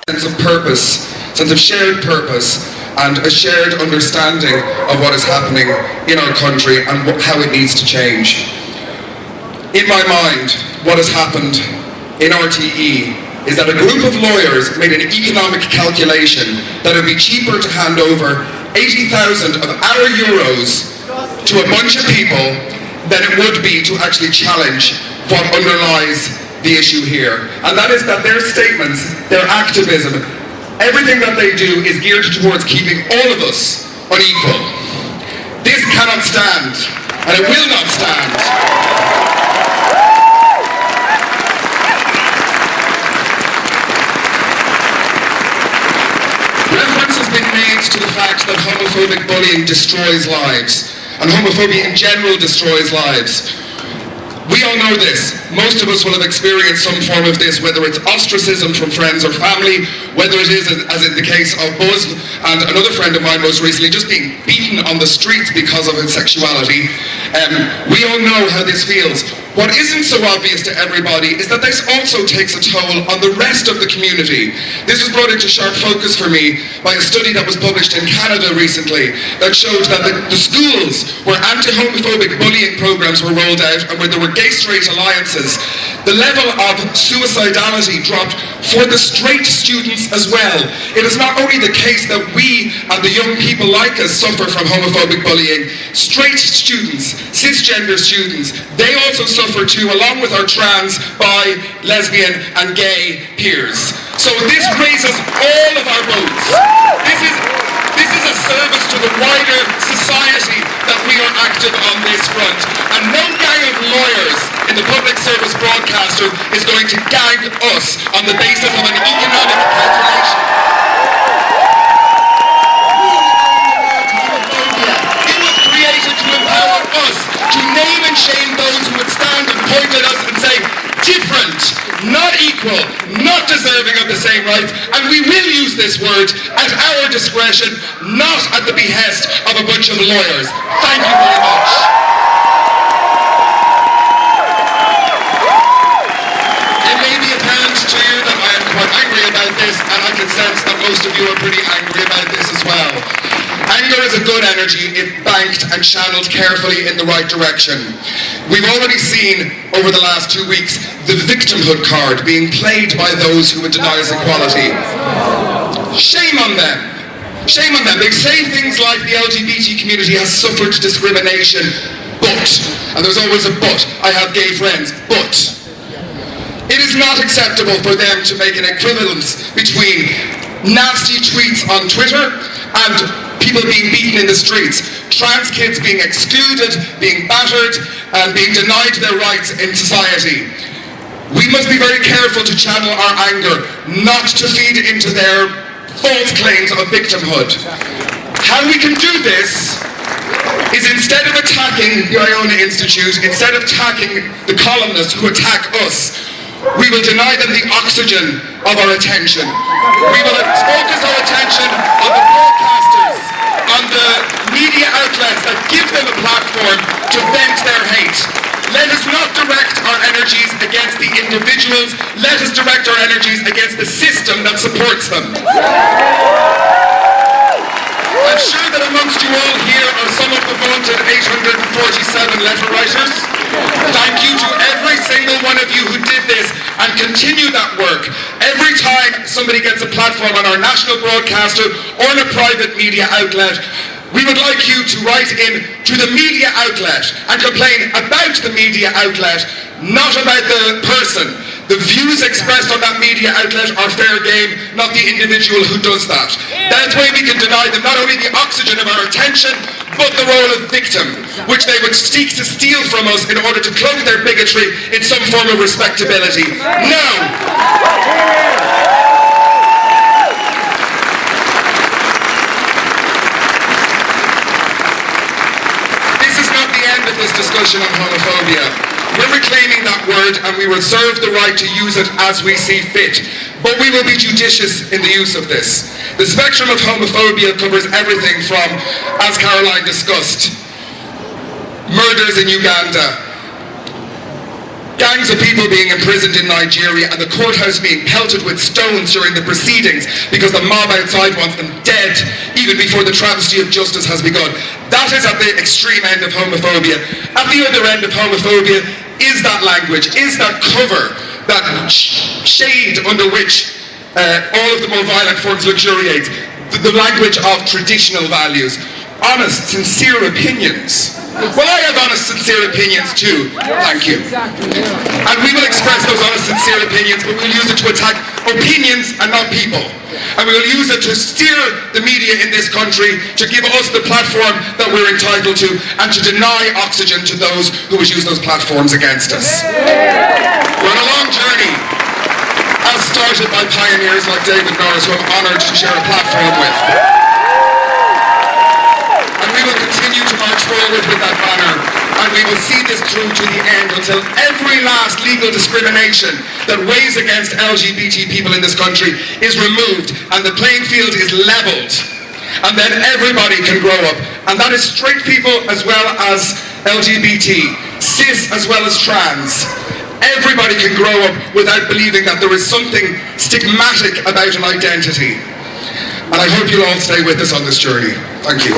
sense of purpose, sense of shared purpose, and a shared understanding of what is happening in our country and how it needs to change. In my mind, what has happened in RTE is that a group of lawyers made an economic calculation that it would be cheaper to hand over 80,000 of our euros to a bunch of people than it would be to actually challenge what underlies the issue here. And that is that their statements, their activism, everything that they do is geared towards keeping all of us unequal. This cannot stand, and it will not stand. Reference has been made to the fact that homophobic bullying destroys lives, and homophobia in general destroys lives. We all know this. Most of us will have experienced some form of this, whether it's ostracism from friends or family, whether it is, as in the case of Buzz and another friend of mine most recently, just being beaten on the streets because of his sexuality. We all know how this feels. What isn't so obvious to everybody is that this also takes a toll on the rest of the community. This was brought into sharp focus for me by a study that was published in Canada recently that showed that the schools where anti-homophobic bullying programs were rolled out and where there were gay-straight alliances, the level of suicidality dropped for the straight students as well. It is not only the case that we and the young people like us suffer from homophobic bullying, straight students, cisgender students, they also suffer too, along with our trans, bi, lesbian and gay peers. So this raises all of our boats. This is a service to the wider society that we are active on this front. And no gang of lawyers in the public service broadcaster is going to gag us on the basis of an economic calculation. It was created to empower us, to name and shame those who would stand and point at us and say, different, not equal, not deserving of the same rights, and we will use this word at our discretion, not at the behest of a bunch of lawyers. Thank you very much. It may be apparent to you that I am quite angry about this, and I can sense that most of you are pretty angry about this as well. Anger is a good energy if banked and channeled carefully in the right direction. We've already seen over the last 2 weeks the victimhood card being played by those who would deny us equality. Shame on them. Shame on them. They say things like the LGBT community has suffered discrimination, but, and there's always a but, I have gay friends, but. It is not acceptable for them to make an equivalence between nasty tweets on Twitter and people being beaten in the streets, trans kids being excluded, being battered, and being denied their rights in society. We must be very careful to channel our anger, not to feed into their false claims of victimhood. How we can do this is instead of attacking the Iona Institute, instead of attacking the columnists who attack us, we will deny them the oxygen of our attention. We will focus our attention on the broadcasters, on the media outlets that give them a platform to vent their hate. Let us not direct our energies against the individuals, let us direct our energies against the system that supports them. I'm sure that amongst you all here are some of the vaunted 847 letter writers. Thank you to every single one of you who did this and continue that work. Every time somebody gets a platform on our national broadcaster or in a private media outlet, we would like you to write in to the media outlet and complain about the media outlet, not about the person. The views expressed on that media outlet are fair game, not the individual who does that. That way we can deny them not only the oxygen of our attention, but the role of victim, which they would seek to steal from us in order to cloak their bigotry in some form of respectability. No! This is not the end of this discussion on homophobia. We're reclaiming that word and we reserve the right to use it as we see fit. But we will be judicious in the use of this. The spectrum of homophobia covers everything from, as Caroline discussed, murders in Uganda, gangs of people being imprisoned in Nigeria and the courthouse being pelted with stones during the proceedings because the mob outside wants them dead even before the travesty of justice has begun. That is at the extreme end of homophobia. At the other end of homophobia is that language, is that cover, that shade under which all of the more violent forms luxuriate, the language of traditional values, honest, sincere opinions. Well, I have honest, sincere opinions too. Thank you. And we will express those honest, sincere opinions, but we'll use it to attack opinions and not people. And we will use it to steer the media in this country to give us the platform that we're entitled to and to deny oxygen to those who would use those platforms against us. We're on a long journey, as started by pioneers like David Norris, who I'm honoured to share a platform with. And we will continue to march forward with that banner, and we will see this through to the end until every last legal discrimination that weighs against LGBT people in this country is removed and the playing field is levelled. And then everybody can grow up. And that is straight people as well as LGBT, cis as well as trans. Everybody can grow up without believing that there is something stigmatic about an identity. And I hope you'll all stay with us on this journey. Thank you.